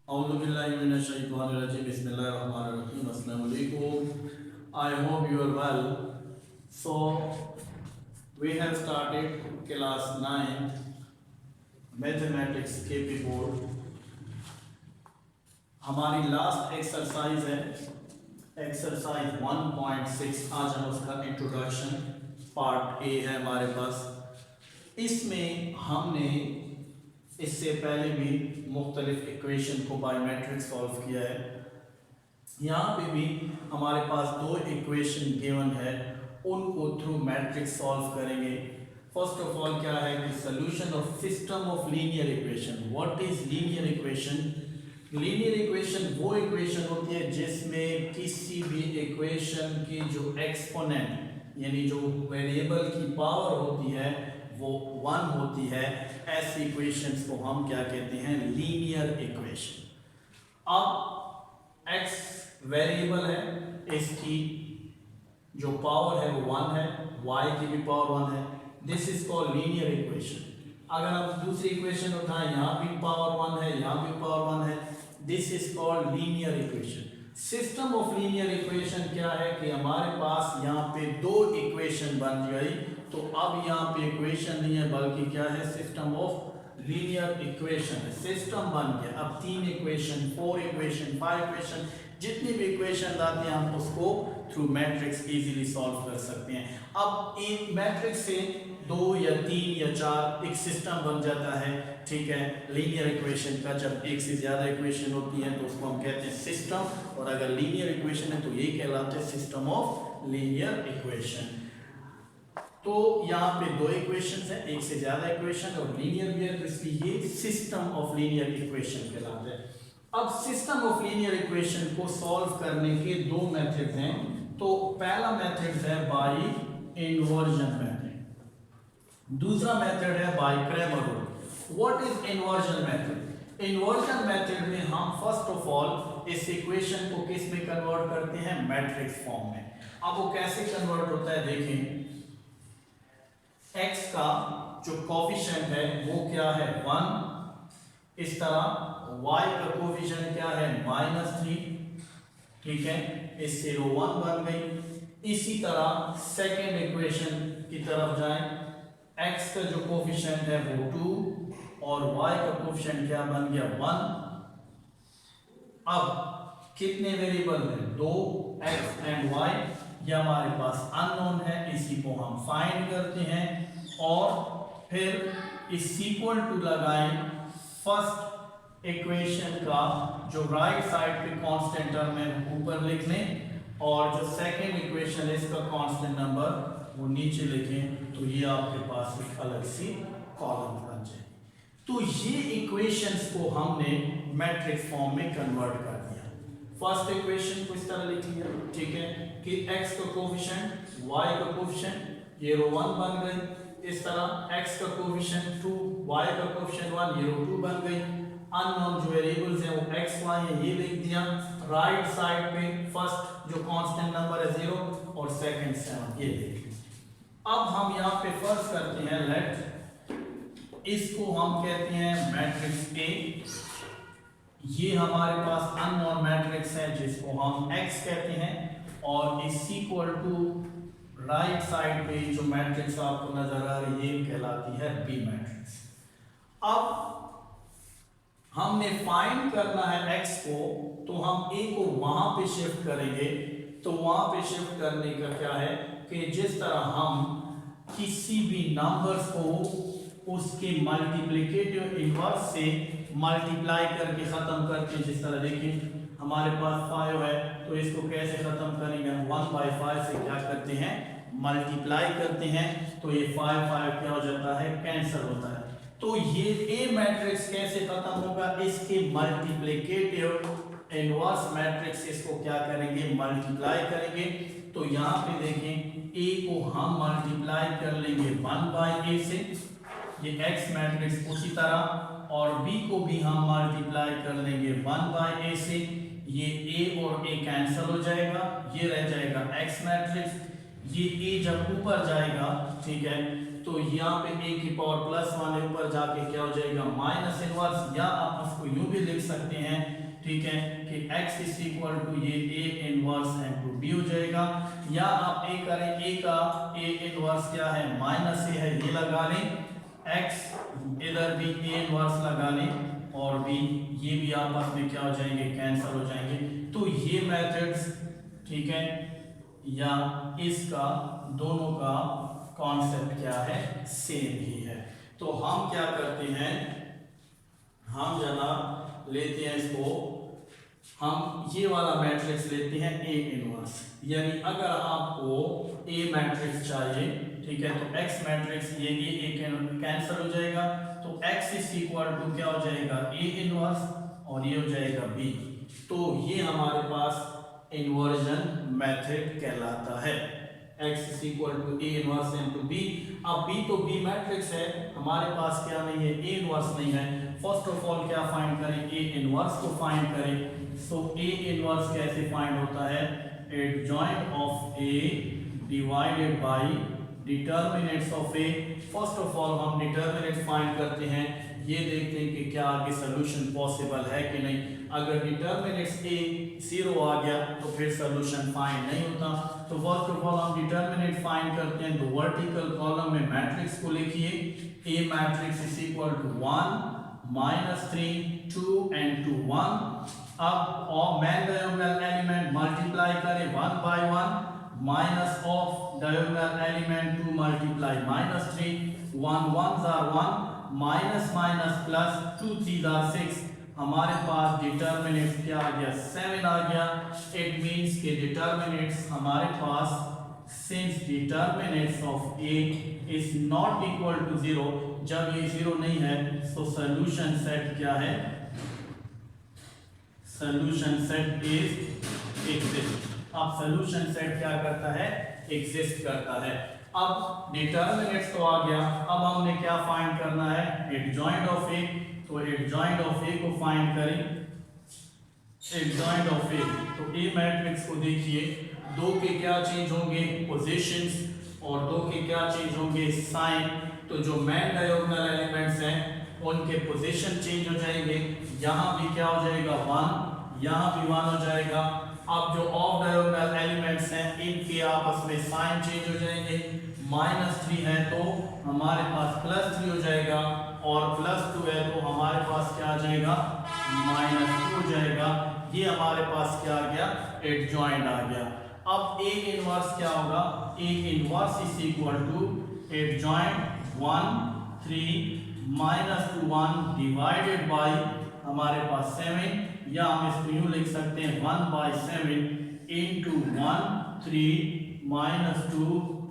Bismillahirrahmanirrahim. Assalamu alaikum. I hope you are well. So we have started class 9 mathematics KP board. हमारी last exercise है exercise 1.6। आज हम उसका introduction part A है हमारे पास। इसमें हमने इससे पहले भी मुख्तलिफ इक्वेशन को बाय मैट्रिक्स सॉल्व किया है। यहाँ पे भी हमारे पास दो इक्वेशन गिवन है, उनको थ्रू मैट्रिक्स सॉल्व करेंगे। फर्स्ट ऑफ ऑल क्या है कि solution of system of linear equation. What is linear equation? Linear equation वो इक्वेशन होती है जिसमें किसी भी इक्वेशन की जो एक्सपोनेंट यानी जो वेरिएबल की पावर होती है वो 1 होती है। ऐसी इक्वेशंस को हम क्या कहते हैं? Linear equation. अब x वेरिएबल है, इसकी जो पावर है वो 1 है, y की भी पावर 1 है। This is called linear equation. अगर हम दूसरी इक्वेशन उठाएं, यहाँ भी पावर 1 है, यहाँ भी पावर 1 है। This is called linear equation. System of linear equation क्या है कि हमारे पास यहाँ पे दो इक्वेशन बन गई, तो अब यहाँ पे इक्वेशन नहीं है बल्कि क्या है? सिस्टम ऑफ लीनियर इक्वेशन है। सिस्टम बन गया। अब 3 इक्वेशन, 4 इक्वेशन, 5 इक्वेशन, जितनी भी इक्वेशन आती हैं हम उसको थ्रू मैट्रिक्स इजीली सॉल्व कर सकते हैं। अब एक मैट्रिक्स से 2 या 3 या 4 एक सिस्टम बन जाता है, ठीक है, लीनियर इक्वेशन का। जब एक से ज्यादा इक्वेशन होती है तो उसको हम कहते हैं सिस्टम, और अगर लीनियर इक्वेशन है तो ये कहलाते हैं सिस्टम ऑफ लीनियर इक्वेशन। तो यहाँ पे 2 इक्वेशंस हैं, एक से ज्यादा इक्वेशन और लीनियर भी है, तो इसलिए ये सिस्टम ऑफ लीनियर इक्वेशन कहलाता है। अब सिस्टम ऑफ लीनियर इक्वेशन को सॉल्व करने के 2 मेथड्स हैं। तो पहला मेथड है बाय इन्वर्जन मेथड, दूसरा मेथड है by Cramer rule. What is inversion method? Inversion method में हम फर्स्ट ऑफ ऑल इस इक्वेशन को किस में कन्वर्ट करते हैं? मैट्रिक्स फॉर्म में। अब वो कैसे कन्वर्ट होता है देखें। x का जो कोफिशिएंट है वो क्या है? 1। इस तरह y का कोफिशिएंट क्या है? -3। ठीक है, इससे रो 1 बन गई। इसी तरह सेकेंड इक्वेशन की तरफ जाएं। x का जो कोफिशिएंट है वो 2 और y का कोफिशिएंट क्या बन गया? 1। अब कितने वेरिएबल हैं? 2, x एंड y। ये हमारे पास अननोन है, इसी को हम फाइंड करते हैं और फिर इस इक्वल टू लगाएं फर्स्ट इक्वेशन का जो राइट साइड पे कांस्टेंट टर्म है ऊपर लिख लें, और जो सेकेंड इक्वेशन है इसका कांस्टेंट नंबर वो नीचे लिखें, तो ये आपके पास एक अलग सी कॉलम बन जाएगी। तो ये इक्वेशंस को हमने मैट्रिक्स फॉर्म में कन्वर्ट कर दिया। फर्स्ट इक्वेशन को इस तरह लिख लिया, ठीक है, कि x का कोफिशिएंट, y का कोफिशिएंट, ये रो 1 बन गई। इस तरह x का कोफिशिएंट 2, y का कोफिशिएंट 1, ये रो 2 बन गई। अननोन जो वेरिएबल्स हैं वो x y है, ये लिख दिया। राइट साइड पे फर्स्ट जो कांस्टेंट नंबर है 0 और सेकंड 7, ये लिख लिया। अब हम यहाँ पे फर्ज करते हैं लेट, इसको हम कहते हैं मैट्रिक्स A। ये हमारे पास अननोन मैट्रिक्स है जिसको हम x कहते हैं, और इस इक्वल टू राइट साइड पे जो मैट्रिक्स आपको नजर आ रही है ये कहलाती है B मैट्रिक्स। अब हमने फाइंड करना है x को, तो हम a को वहां पे शिफ्ट करेंगे। तो वहां पे शिफ्ट करने का क्या है कि जिस तरह हम किसी भी नंबर्स को उसके मल्टीप्लिकेटिव इनवर्स से मल्टीप्लाई करके खत्म करते हैं। जिस तरह देखिए हमारे पास 5 है, तो इसको कैसे खत्म करेंगे? 1/5 से क्या करते हैं? मल्टीप्लाई करते हैं, तो ये 5 क्या हो जाता है? कैंसिल होता है। तो ये A मैट्रिक्स कैसे खत्म होगा? इसके मल्टीप्लिकेटिव इनवर्स मैट्रिक्स इसको क्या करेंगे? मल्टीप्लाई करेंगे। तो यहाँ पे देखें A को हम मल्टीप्लाई कर लेंगे 1/A से, ये x मैट्रिक्स उसी तरह, और b को भी हम मल्टीप्लाई कर लेंगे 1/a से, ये a और a कैंसिल हो जाएगा, ये रह जाएगा x मैट्रिक्स। ये a जब ऊपर जाएगा, ठीक है, तो यहाँ पे a की पावर प्लस वाले ऊपर जाके क्या हो जाएगा माइनस इनवर्स, या आप उसको यूं भी लिख सकते हैं, ठीक है, कि x इज इक्वल टू ये a इनवर्स इनटू b हो जाएगा। या आप a करें, a का a इनवर्स क्या है माइनस a है, ये लगा लें, x इधर भी a इनवर्स लगा लें और b, ये भी आपस में क्या हो जाएंगे कैंसिल हो जाएंगे। तो ये मेथड्स, ठीक है, या इसका दोनों का कॉन्सेप्ट क्या है सेम ही है। तो हम क्या करते हैं, हम जनाब लेते हैं इसको, हम ये वाला मैट्रिक्स लेते हैं A इनवर्स, यानी अगर आपको A मैट्रिक्स चाहिए, ठीक है, तो X मैट्रिक्स ये A कैंसिल हो जाएगा, तो X इज इक्वल टू क्या हो जाएगा A इनवर्स और ये हो जाएगा B। तो ये हमारे पास इन्वर्जन मेथड कहलाता है, x is equal to A inverse into B। अब B तो B मैट्रिक्स है, हमारे पास क्या नहीं है A इनवर्स नहीं है। फर्स्ट ऑफ ऑल क्या फाइंड करें, A इनवर्स को फाइंड करें। सो A इनवर्स कैसे फाइंड होता है, adjoint of A divided by determinants of A। First of all हम डिटर्मिनेंट फाइंड करते हैं, ये देखते हैं कि क्या आगे सोल्यूशन पॉसिबल है कि नहीं। अगर डिटर्मिनेंट्स A 0 आ गया तो फिर सोल्यूशन फाइंड नहीं होता। तो फर्स्ट ऑफ ऑल हम डिटर्मिनेंट फाइंड करते हैं, तो वर्टिकल कॉलम में मैट्रिक्स को लिखिए, A matrix is equal to 1 -3 2 and 2 1। अब और मैन डायगोनल एलिमेंट मल्टीप्लाई करें 1 by 1 minus of diagonal element 2 multiply -3, 1 1s are 1 minus minus plus 2 3s are 6। हमारे पास डिटर्मिनेंट क्या आ गया 7 आ गया। इट मींस के डिटर्मिनेंट्स हमारे पास, since determinants of A is not equal to 0, जब ये 0 नहीं है तो सॉल्यूशन सेट क्या है, सॉल्यूशन सेट इज एग्जिस्ट। अब सॉल्यूशन सेट क्या करता है, एग्जिस्ट करता है। अब डिटर्मिनेंट्स तो आ गया, अब हमने क्या फाइंड करना है, एडजॉइंट ऑफ A। तो एडजॉइंट ऑफ A को फाइंड करें, एडजॉइंट ऑफ A। तो A मैट्रिक्स को देखिए, दो के क्या चेंज होंगे पोजीशंस और दो के क्या चेंज होंगे साइन। तो जो मैन डायगोनल एलिमेंट्स हैं उनके पोजीशन चेंज हो जाएंगे, यहाँ भी क्या हो जाएगा 1, यहाँ भी 1 हो जाएगा। अब जो ऑफ डायगोनल एलिमेंट्स हैं इनके आपस में साइन चेंज हो जाएंगे, -3 है तो हमारे पास +3 हो जाएगा और +2 है तो हमारे पास क्या आ जाएगा -2 हो जाएगा। ये हमारे पास क्या आ गया, एडजॉइंट आ गया। अब A इनवर्स क्या होगा, A inverse is equal to adjoint 1 3 -2 1 divided by हमारे पास 7, या हम इसको यूं लिख सकते हैं 1/7 इंटू 1 3 -2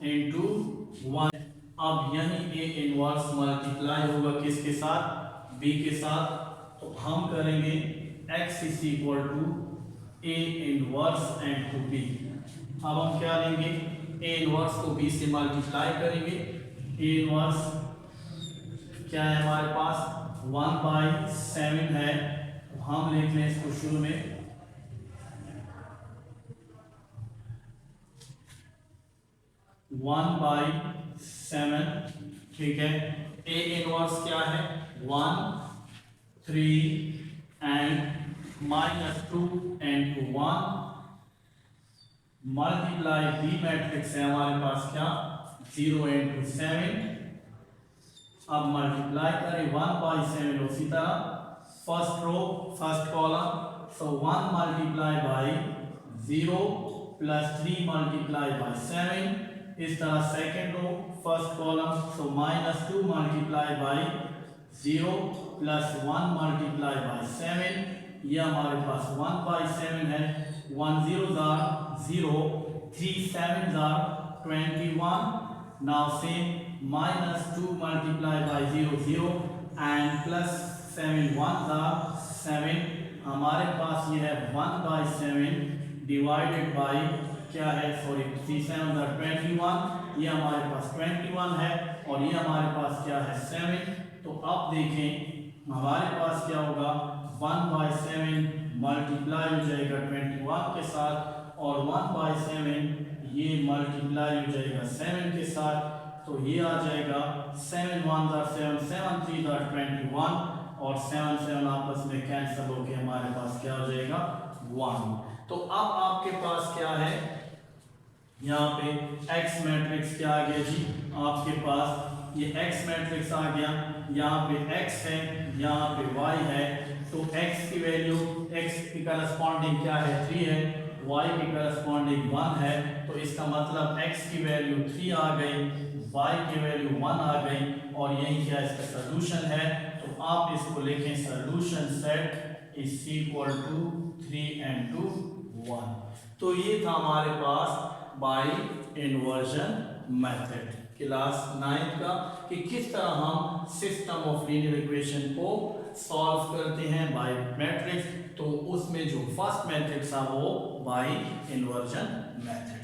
इंटू 1। अब यही A इनवर्स मल्टीप्लाई होगा किसके साथ, B के साथ। तो हम करेंगे x is equal to A inverse into B। अब हम क्या लेंगे, A इनवर्स को B से मल्टीप्लाई करेंगे। A इनवर्स क्या है हमारे पास 1/7 है, तो हम लिख लें इसको शुरू में 1/7, ठीक है। A इनवर्स क्या है 1 3 and -2 and 1 multiply B matrix है हमारे पास क्या 0 into 7। अब मल्टीप्लाई करें 1/7 उसी तरह first row first column, so 1 multiply by 0 plus 3 multiply by 7। इस तरह second row first column, so -2 multiply by 0 plus 1 multiply by 7। ये हमारे पास 1/7 है। 1 0s are 0, 3 7s are 21। Now say -2 multiplied by 0 0 and plus 7 1s are 7। हमारे पास ये है 1/7 divided by क्या है, सॉरी 3 7s are 21। ये हमारे पास 21 है और ये हमारे पास क्या है 7। तो अब देखें हमारे पास क्या होगा 1/7 मल्टीप्लाई हो जाएगा 21 के साथ और 1/7 ये मल्टीप्लाई हो जाएगा 7 के साथ। तो ये आ जाएगा 7 1 7 7 3 21 और 7 7 आपस में कैंसिल होके हमारे पास क्या हो जाएगा 1। तो अब आपके पास क्या है, यहाँ पे x मैट्रिक्स क्या आ गया जी, आपके पास ये x मैट्रिक्स आ गया, यहाँ पे x है, यहाँ पे y है, तो x की वैल्यू x की करस्पॉन्डिंग क्या है 3 है, y की करस्पॉन्डिंग 1 है, तो इसका मतलब x की वैल्यू 3 आ गई, y की वैल्यू 1 आ गई और यही क्या इसका सोल्यूशन है। तो आप इसको लिखें solution set is equal to 3 and 2 1। तो ये था हमारे पास बाय इन्वर्जन मेथड क्लास 9 का कि किस तरह हम सिस्टम ऑफ लीनियर इक्वेशन को सॉल्व करते हैं बाय मैट्रिक्स। तो उसमें जो फर्स्ट मैट्रिक्स था वो बाय इन्वर्जन मेथड।